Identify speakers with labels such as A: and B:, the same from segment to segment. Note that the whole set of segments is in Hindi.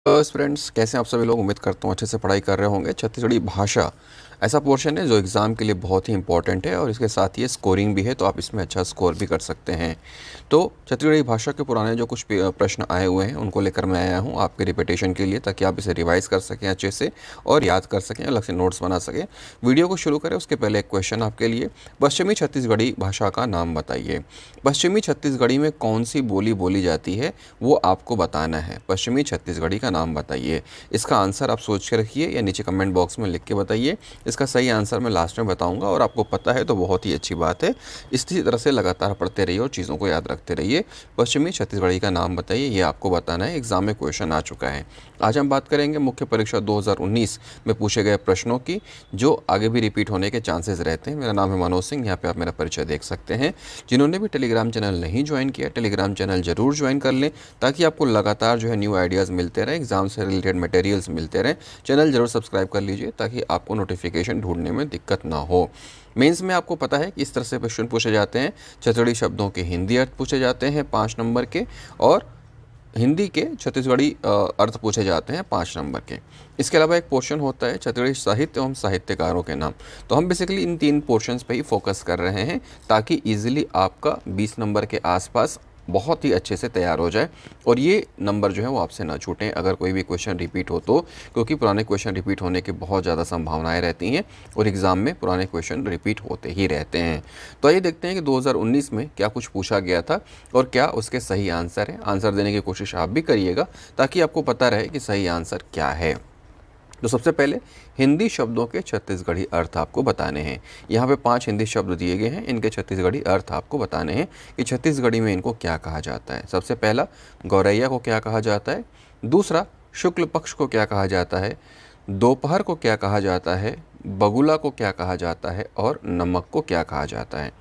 A: फ्रेंड्स, कैसे हैं आप सभी लोग। उम्मीद करता हूँ अच्छे से पढ़ाई कर रहे होंगे। छत्तीसगढ़ी भाषा ऐसा पोर्शन है जो एग्ज़ाम के लिए बहुत ही इंपॉर्टेंट है और इसके साथ ही स्कोरिंग भी है, तो आप इसमें अच्छा स्कोर भी कर सकते हैं। तो छत्तीसगढ़ी भाषा के पुराने जो कुछ प्रश्न आए हुए हैं उनको लेकर मैं आया हूँ आपके रिपीटेशन के लिए, ताकि आप इसे रिवाइज़ कर सकें अच्छे से और याद कर सकें, अलग से नोट्स बना सकें। वीडियो को शुरू करें उसके पहले एक क्वेश्चन आपके लिए। पश्चिमी छत्तीसगढ़ी भाषा का नाम बताइए। पश्चिमी छत्तीसगढ़ी में कौन सी बोली बोली जाती है वो आपको बताना है। पश्चिमी छत्तीसगढ़ी का नाम बताइए। इसका आंसर आप सोच के रखिए या नीचे कमेंट बॉक्स में लिख के बताइए। इसका सही आंसर मैं लास्ट में बताऊंगा और आपको पता है तो बहुत ही अच्छी बात है। इसी तरह से लगातार पढ़ते रहिए और चीज़ों को याद रखते रहिए। पश्चिमी छत्तीसगढ़ी का नाम बताइए, ये आपको बताना है। एग्जाम में क्वेश्चन आ चुका है। आज हम बात करेंगे मुख्य परीक्षा 2019 में पूछे गए प्रश्नों की, जो आगे भी रिपीट होने के चांसेस रहते हैं। मेरा नाम है मनोज सिंह, यहाँ पे आप मेरा परिचय देख सकते हैं। जिन्होंने भी टेलीग्राम चैनल नहीं ज्वाइन किया, टेलीग्राम चैनल ज़रूर ज्वाइन कर लें, ताकि आपको लगातार जो है न्यू आइडियाज़ मिलते रहें, एग्जाम से रिलेटेड मटेरियल्स मिलते रहें। चैनल ज़रूर सब्सक्राइब कर लीजिए ताकि आपको नोटिफिकेशन ढूंढने में दिक्कत ना हो। मेंस में आपको पता है कि इस तरह से क्वेश्चन पूछे जाते हैं। छत्तीसगढ़ी शब्दों के हिंदी अर्थ पूछे जाते हैं 5 नंबर के, और हिंदी के छत्तीसगढ़ी अर्थ पूछे जाते हैं 5 नंबर के। इसके अलावा एक पोर्शन होता है छत्तीसगढ़ी साहित्य एवं साहित्यकारों के नाम। तो हम बेसिकली इन 3 पोर्शंस पे ही फोकस कर रहे हैं, ताकि इजीली आपका 20 नंबर के आसपास बहुत ही अच्छे से तैयार हो जाए और ये नंबर जो है वो आपसे ना छूटें अगर कोई भी क्वेश्चन रिपीट हो तो, क्योंकि पुराने क्वेश्चन रिपीट होने की बहुत ज़्यादा संभावनाएं रहती हैं और एग्ज़ाम में पुराने क्वेश्चन रिपीट होते ही रहते हैं। तो आइए देखते हैं कि 2019 में क्या कुछ पूछा गया था और क्या उसके सही आंसर हैं। आंसर देने की कोशिश आप भी करिएगा ताकि आपको पता रहे कि सही आंसर क्या है। तो सबसे पहले हिंदी शब्दों के छत्तीसगढ़ी अर्थ आपको बताने हैं। यहाँ पे 5 हिंदी शब्द दिए गए हैं, इनके छत्तीसगढ़ी अर्थ आपको बताने हैं कि छत्तीसगढ़ी में इनको क्या कहा जाता है। सबसे पहला, गौरैया को क्या कहा जाता है। दूसरा, शुक्ल पक्ष को क्या कहा जाता है। दोपहर को क्या कहा जाता है। बगुला को क्या कहा जाता है और नमक को क्या कहा जाता है।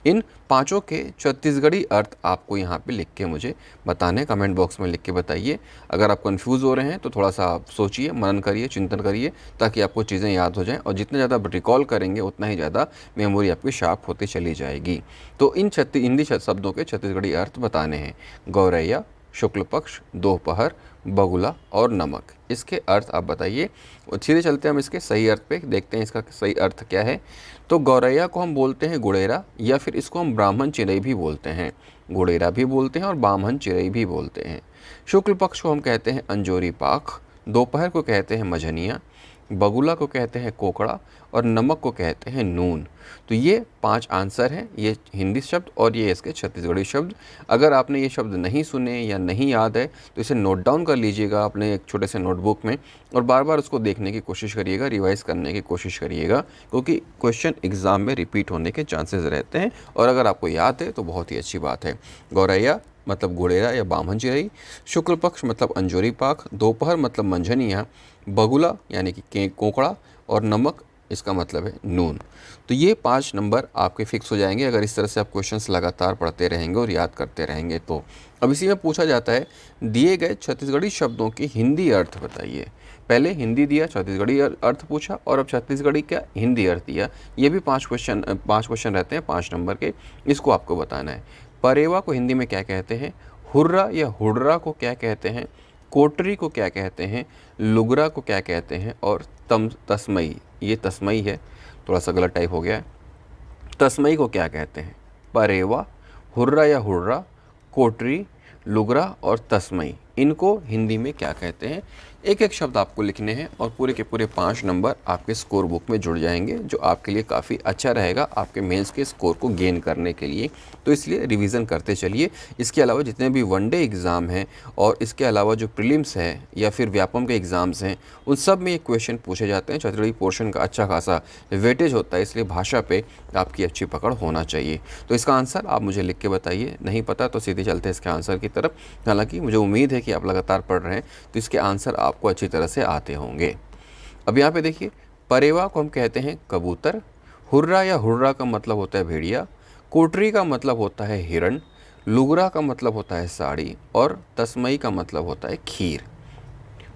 A: इन पांचों के छत्तीसगढ़ी अर्थ आपको यहाँ पे लिख के मुझे बताने, कमेंट बॉक्स में लिख के बताइए। अगर आप कंफ्यूज हो रहे हैं तो थोड़ा सा आप सोचिए, मनन करिए, चिंतन करिए, ताकि आपको चीज़ें याद हो जाएं और जितने ज़्यादा आप रिकॉल करेंगे उतना ही ज़्यादा मेमोरी आपकी शार्प होती चली जाएगी। तो इन हिंदी शब्दों के छत्तीसगढ़ी अर्थ बताने हैं। गौरैया, शुक्ल पक्ष, दोपहर, बगुला और नमक, इसके अर्थ आप बताइए। सीधे चलते हैं हम इसके सही अर्थ पे, देखते हैं इसका सही अर्थ क्या है। तो गौरैया को हम बोलते हैं गुड़ेरा, या फिर इसको हम ब्राह्मण चिरई भी बोलते हैं। गुड़ेरा भी बोलते हैं और ब्राह्मण चिरई भी बोलते हैं। शुक्ल पक्ष को हम कहते हैं अंजोरी पाख, दोपहर को कहते हैं मझनिया, बगुला को कहते हैं कोकड़ा और नमक को कहते हैं नून। तो ये 5 आंसर हैं, ये हिंदी शब्द और ये इसके छत्तीसगढ़ी शब्द। अगर आपने ये शब्द नहीं सुने या नहीं याद है तो इसे नोट डाउन कर लीजिएगा अपने एक छोटे से नोटबुक में और बार बार उसको देखने की कोशिश करिएगा, रिवाइज़ करने की कोशिश करिएगा, क्योंकि क्वेश्चन एग्ज़ाम में रिपीट होने के चांसेस रहते हैं। और अगर आपको याद है तो बहुत ही अच्छी बात है। गौरैया मतलब गुड़ेरा या बामन चिरई, शुक्ल पक्ष मतलब अंजोरी पाक, दोपहर मतलब मंझनिया, बगुला यानी कि कोकड़ा और नमक इसका मतलब है नून। तो ये 5 नंबर आपके फिक्स हो जाएंगे अगर इस तरह से आप क्वेश्चंस लगातार पढ़ते रहेंगे और याद करते रहेंगे तो। अब इसी में पूछा जाता है, दिए गए छत्तीसगढ़ी शब्दों की हिंदी अर्थ बताइए। पहले हिंदी दिया, छत्तीसगढ़ी अर्थ पूछा और अब छत्तीसगढ़ी क्या हिंदी अर्थ दिया। ये भी 5 क्वेश्चन रहते हैं 5 नंबर के, इसको आपको बताना है। परेवा को हिंदी में क्या कहते हैं। हुर्रा या हुड्रा को क्या कहते हैं। कोटरी को क्या कहते हैं। लुगरा को क्या कहते हैं और तस्मई, ये तस्मई है, थोड़ा सा गलत टाइप हो गया है। तस्मई को क्या कहते हैं। परेवा, हुर्रा या हुर्रा, कोटरी, लुगरा और तस्मई, इनको हिंदी में क्या कहते हैं। एक एक शब्द आपको लिखने हैं और पूरे के पूरे 5 नंबर आपके स्कोर बुक में जुड़ जाएंगे, जो आपके लिए काफ़ी अच्छा रहेगा आपके मेंस के स्कोर को गेन करने के लिए। तो इसलिए रिवीजन करते चलिए। इसके अलावा जितने भी वनडे एग्ज़ाम हैं और इसके अलावा जो प्रीलिम्स है या फिर व्यापम के एग्ज़ाम्स हैं, उन सब में ये क्वेश्चन पूछे जाते हैं। छत्तीसगढ़ी पोर्शन का अच्छा खासा वेटेज होता है, इसलिए भाषा पे आपकी अच्छी पकड़ होना चाहिए। तो इसका आंसर आप मुझे लिख के बताइए, नहीं पता तो सीधे चलते हैं इसके आंसर की तरफ। हालांकि मुझे उम्मीद है कि आप लगातार पढ़ रहे हैं तो इसके आंसर आपको अच्छी तरह से आते होंगे। अब यहाँ पे देखिए, परेवा को हम कहते हैं कबूतर, हुर्रा या हुर्रा का मतलब होता है भेड़िया, कोटरी का मतलब होता है हिरण, लुगरा का मतलब होता है साड़ी और तस्मई का मतलब होता है खीर।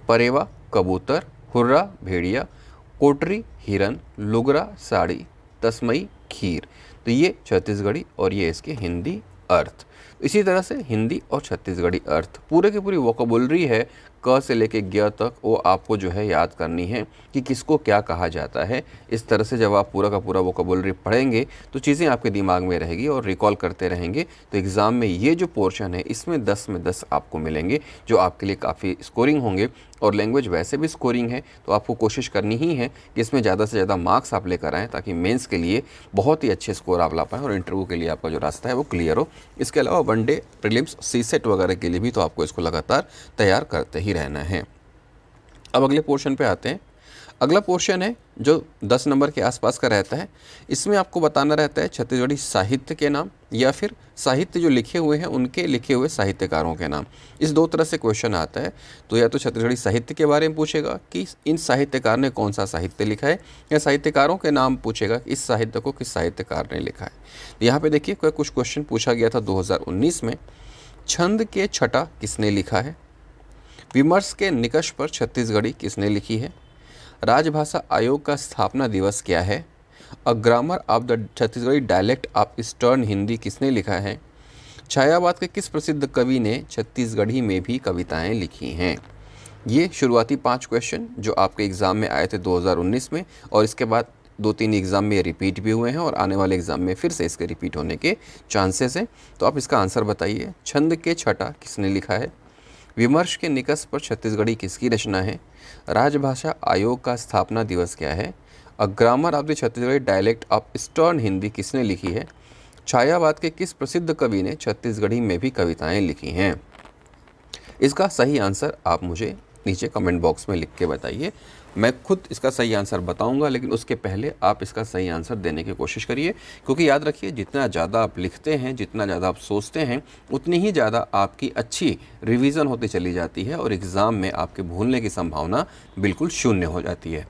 A: परेवा कबूतर, हुर्रा भेड़िया, कोटरी हिरन, लुगरा साड़ी, तस्मई खीर। तो ये छत्तीसगढ़ी और ये इसके हिंदी अर्थ। इसी तरह से हिंदी और छत्तीसगढ़ी अर्थ पूरे की पूरी वोकेबुलरी है, क से लेके ज्ञ तक वो आपको जो है याद करनी है कि किसको क्या कहा जाता है। इस तरह से जब आप पूरा का पूरा वोकैबुलरी पढ़ेंगे तो चीज़ें आपके दिमाग में रहेगी और रिकॉल करते रहेंगे। तो एग्ज़ाम में ये जो पोर्शन है इसमें 10 में 10 आपको मिलेंगे, जो आपके लिए काफ़ी स्कोरिंग होंगे। और लैंग्वेज वैसे भी स्कोरिंग है, तो आपको कोशिश करनी ही है कि इसमें ज़्यादा से ज़्यादा मार्क्स आप लेकर आएँ, ताकि मेंस के लिए बहुत ही अच्छे स्कोर आप ला पाएँ और इंटरव्यू के लिए आपका जो रास्ता है वो क्लियर हो। इसके अलावा वनडे, प्रीलिम्स, सीसेट वगैरह के लिए भी तो आपको इसको लगातार तैयार करते ही रहना है। अब अगले पोर्शन पे आते हैं। अगला पोर्शन है जो 10 नंबर के आसपास का रहता है। इसमें आपको बताना रहता है छत्तीसगढ़ी साहित्य के नाम या फिर साहित्य जो लिखे हुए हैं उनके लिखे हुए साहित्यकारों के नाम। इस दो तरह से क्वेश्चन आता है। तो या तो छत्तीसगढ़ी साहित्य के बारे में पूछेगा कि इन साहित्यकार ने कौन सा साहित्य लिखा है, या साहित्यकारों के नाम पूछेगा कि इस साहित्य को किस साहित्यकार ने लिखा है। यहाँ पे देखिए कुछ क्वेश्चन पूछा गया था 2019 में। छंद के छटा किसने लिखा है, विमर्श के निकष पर छत्तीसगढ़ी किसने लिखी है, राजभाषा आयोग का स्थापना दिवस क्या है, अ grammar of the Chhattisgarhi dialect of eastern Hindi किसने लिखा है, छायावाद के किस प्रसिद्ध कवि ने छत्तीसगढ़ी में भी कविताएं लिखी हैं। ये शुरुआती 5 क्वेश्चन जो आपके एग्ज़ाम में आए थे 2019 में, और इसके बाद 2-3 एग्ज़ाम में ये रिपीट भी हुए हैं और आने वाले एग्ज़ाम में फिर से इसके रिपीट होने के चांसेस हैं। तो आप इसका आंसर बताइए। छंद के छटा किसने लिखा है, विमर्श के निकष पर छत्तीसगढ़ी किसकी रचना है, राजभाषा आयोग का स्थापना दिवस क्या है, अ grammar of the Chhattisgarhi dialect of eastern Hindi किसने लिखी है, छायावाद के किस प्रसिद्ध कवि ने छत्तीसगढ़ी में भी कविताएं लिखी हैं। इसका सही आंसर आप मुझे नीचे कमेंट बॉक्स में लिख के बताइए। मैं खुद इसका सही आंसर बताऊंगा, लेकिन उसके पहले आप इसका सही आंसर देने की कोशिश करिए, क्योंकि याद रखिए जितना ज़्यादा आप लिखते हैं, जितना ज़्यादा आप सोचते हैं, उतनी ही ज़्यादा आपकी अच्छी रिवीजन होती चली जाती है और एग्ज़ाम में आपके भूलने की संभावना बिल्कुल शून्य हो जाती है।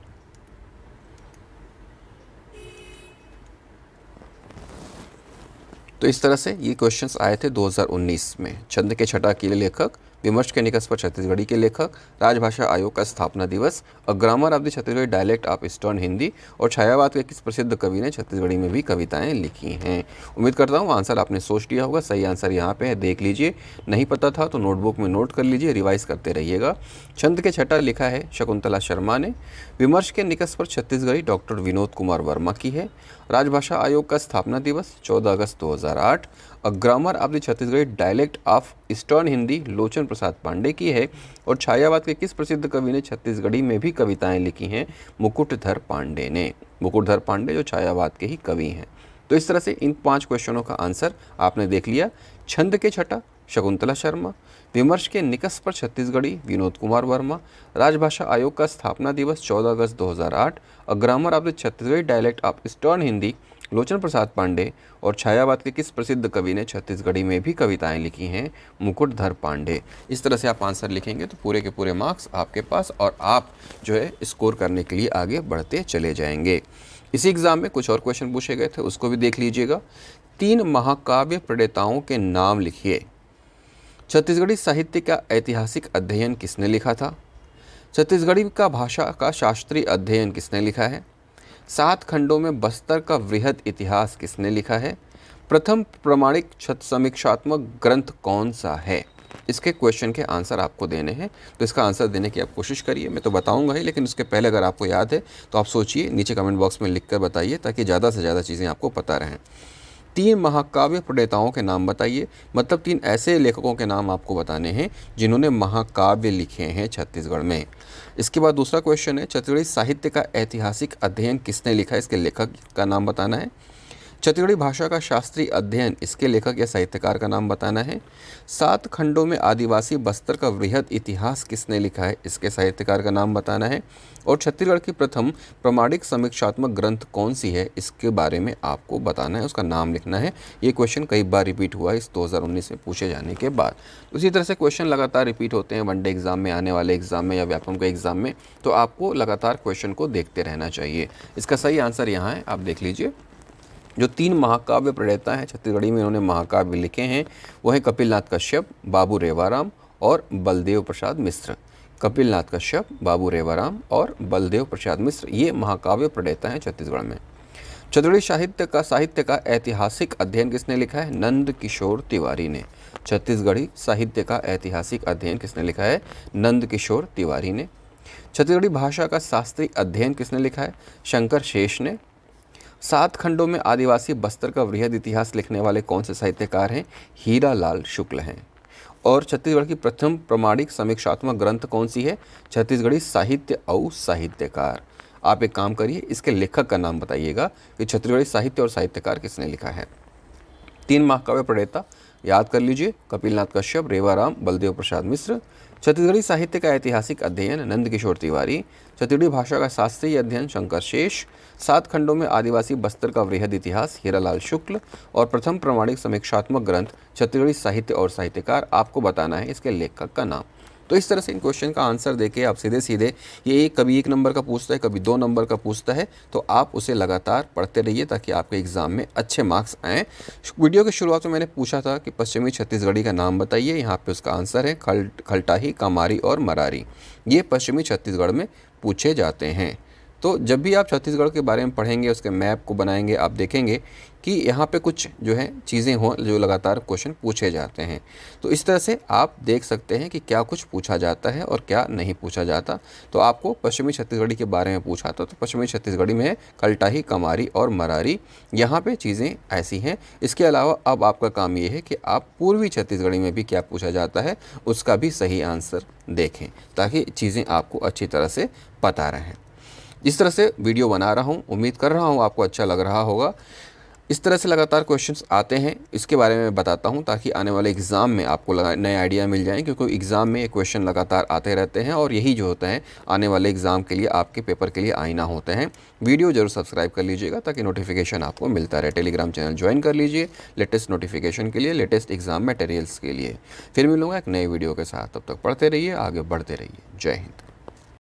A: तो इस तरह से ये क्वेश्चंस आए थे 2019 में। छंद के छटा के लेखक, विमर्श के निकष पर छत्तीसगढ़ी के लेखक, राजभाषा आयोग का स्थापना दिवस, अ grammar of the Chhattisgarhi dialect of eastern Hindi, और छायावाद के किस प्रसिद्ध कवि ने छत्तीसगढ़ी में भी कविताएं लिखी हैं। उम्मीद करता हूँ आंसर आपने सोच लिया होगा। सही आंसर यहाँ पे है, देख लीजिए। नहीं पता था तो नोटबुक में नोट कर लीजिए, रिवाइज करते रहिएगा। छंद के छटा लिखा है शकुंतला शर्मा ने। विमर्श के निकष पर छत्तीसगढ़ी डॉक्टर विनोद कुमार वर्मा की है। राजभाषा आयोग का स्थापना दिवस 14 अगस्त 2008। A grammar of the Chhattisgarhi dialect of eastern Hindi Lochan Prasad Pandey की है। और छायावाद के किस प्रसिद्ध कवि ने छत्तीसगढ़ी में भी कविताएं लिखी हैं, मुकुटधर पांडे ने। मुकुटधर पांडे जो छायावाद के ही कवि हैं। तो इस तरह से इन 5 क्वेश्चनों का आंसर आपने देख लिया। छंद के छटा शकुंतला शर्मा, विमर्श के निकष पर छत्तीसगढ़ी विनोद कुमार वर्मा, राजभाषा आयोग का स्थापना दिवस 14 अगस्त 2008, a grammar of the Chhattisgarhi dialect of eastern Hindi Lochan Prasad Pandey, और छायावाद के किस प्रसिद्ध कवि ने छत्तीसगढ़ी में भी कविताएं लिखी हैं, मुकुटधर पांडे। इस तरह से आप आंसर लिखेंगे तो पूरे के पूरे मार्क्स आपके पास, और आप जो है स्कोर करने के लिए आगे बढ़ते चले जाएंगे। इसी एग्ज़ाम में कुछ और क्वेश्चन पूछे गए थे, उसको भी देख लीजिएगा। 3 महाकाव्य प्रणेताओं के नाम लिखिए। छत्तीसगढ़ी साहित्य का ऐतिहासिक अध्ययन किसने लिखा था, छत्तीसगढ़ी का भाषा का शास्त्रीय अध्ययन किसने लिखा है, 7 खंडों में बस्तर का वृहद इतिहास किसने लिखा है, प्रथम प्रमाणिक समीक्षात्मक ग्रंथ कौन सा है। इसके क्वेश्चन के आंसर आपको देने हैं, तो इसका आंसर देने की आप कोशिश करिए। मैं तो बताऊंगा ही, लेकिन उसके पहले अगर आपको याद है तो आप सोचिए, नीचे कमेंट बॉक्स में लिख कर बताइए, ताकि ज़्यादा से ज़्यादा चीज़ें आपको पता रहें। 3 महाकाव्य प्रणेताओं के नाम बताइए, मतलब 3 ऐसे लेखकों के नाम आपको बताने हैं जिन्होंने महाकाव्य लिखे हैं छत्तीसगढ़ में। इसके बाद दूसरा क्वेश्चन है, छत्तीसगढ़ी साहित्य का ऐतिहासिक अध्ययन किसने लिखा है, इसके लेखक का नाम बताना है। छत्तीसगढ़ी भाषा का शास्त्रीय अध्ययन, इसके लेखक या साहित्यकार का नाम बताना है। 7 खंडों में आदिवासी बस्तर का वृहद इतिहास किसने लिखा है, इसके साहित्यकार का नाम बताना है। और छत्तीसगढ़ की प्रथम प्रमाणिक समीक्षात्मक ग्रंथ कौन सी है, इसके बारे में आपको बताना है, उसका नाम लिखना है। ये क्वेश्चन कई बार रिपीट हुआ है इस 2019 में पूछे जाने के बाद। उसी तरह से क्वेश्चन लगातार रिपीट होते हैं वनडे एग्जाम में, आने वाले एग्जाम में या व्यापम के एग्जाम में, तो आपको लगातार क्वेश्चन को देखते रहना चाहिए। इसका सही आंसर यहाँ है, आप देख लीजिए। जो 3 महाकाव्य प्रणेता हैं छत्तीसगढ़ी में, इन्होंने महाकाव्य लिखे हैं, वो हैं कपिलनाथ कश्यप, बाबू रेवाराम और बलदेव प्रसाद मिश्र। कपिलनाथ कश्यप, बाबू रेवाराम और बलदेव प्रसाद मिश्र, ये महाकाव्य प्रणेता हैं छत्तीसगढ़ में। छत्तीसगढ़ी साहित्य का ऐतिहासिक अध्ययन किसने लिखा है, नंद किशोर तिवारी ने। छत्तीसगढ़ी साहित्य का ऐतिहासिक अध्ययन किसने लिखा है? नंद किशोर तिवारी ने। छत्तीसगढ़ी भाषा का शास्त्रीय अध्ययन किसने लिखा है? शंकर शेष ने। 7 खंडों में आदिवासी बस्तर का वृहद इतिहास लिखने वाले कौन से साहित्यकार हैं? हीरालाल शुक्ल हैं। और छत्तीसगढ़ की प्रथम प्रमाणिक समीक्षात्मक ग्रंथ कौन सी है? छत्तीसगढ़ी साहित्य और साहित्यकार। आप एक काम करिए, इसके लेखक का नाम बताइएगा कि छत्तीसगढ़ी साहित्य और साहित्यकार किसने लिखा है। 3 महाकाव्य प्रणेता याद कर लीजिए, कपिलनाथ कश्यप, रेवाराम, बलदेव प्रसाद मिश्र। छत्तीसगढ़ी साहित्य का ऐतिहासिक अध्ययन नंद किशोर तिवारी। छत्तीसगढ़ी भाषा का शास्त्रीय अध्ययन शंकर शेष। 7 खंडों में आदिवासी बस्तर का वृहद इतिहास हीरालाल शुक्ल। और प्रथम प्रमाणिक समीक्षात्मक ग्रंथ छत्तीसगढ़ी साहित्य और साहित्यकार। आपको बताना है इसके लेखक का नाम। तो इस तरह से इन क्वेश्चन का आंसर देके आप सीधे सीधे ये कभी 1 नंबर का पूछता है, कभी 2 नंबर का पूछता है, तो आप उसे लगातार पढ़ते रहिए ताकि आपके एग्ज़ाम में अच्छे मार्क्स आएँ। वीडियो की शुरुआत में मैंने पूछा था कि पश्चिमी छत्तीसगढ़ी का नाम बताइए। यहाँ पे उसका आंसर है खलटाही, कामारी और मरारी। ये पश्चिमी छत्तीसगढ़ में पूछे जाते हैं। तो जब भी आप छत्तीसगढ़ के बारे में पढ़ेंगे, उसके मैप को बनाएंगे, आप देखेंगे कि यहाँ पे कुछ जो है चीज़ें हों जो लगातार क्वेश्चन पूछे जाते हैं। तो इस तरह से आप देख सकते हैं कि क्या कुछ पूछा जाता है और क्या नहीं पूछा जाता। तो आपको पश्चिमी छत्तीसगढ़ी के बारे में पूछा था, तो पश्चिमी छत्तीसगढ़ी में है खलटाही, कमारी और मरारी। यहाँ पे चीज़ें ऐसी हैं। इसके अलावा अब आपका काम ये है कि आप पूर्वी छत्तीसगढ़ी में भी क्या पूछा जाता है उसका भी सही आंसर देखें, ताकि चीज़ें आपको अच्छी तरह से पता रहें। इस तरह से वीडियो बना रहा हूँ, उम्मीद कर रहा हूँ आपको अच्छा लग रहा होगा। इस तरह से लगातार क्वेश्चंस आते हैं, इसके बारे में बताता हूँ ताकि आने वाले एग्ज़ाम में आपको नए आइडिया मिल जाएं, क्योंकि एग्ज़ाम में ये क्वेश्चन लगातार आते रहते हैं और यही जो होता है आने वाले एग्ज़ाम के लिए, आपके पेपर के लिए आईना होते हैं। वीडियो जरूर सब्सक्राइब कर लीजिएगा ताकि नोटिफिकेशन आपको मिलता रहे। टेलीग्राम चैनल ज्वाइन कर लीजिए लेटेस्ट नोटिफिकेशन के लिए, लेटेस्ट एग्ज़ाम मटेरियल्स के लिए। फिर मिलूँगा एक नए वीडियो के साथ, तब तक पढ़ते रहिए, आगे बढ़ते रहिए। जय हिंद।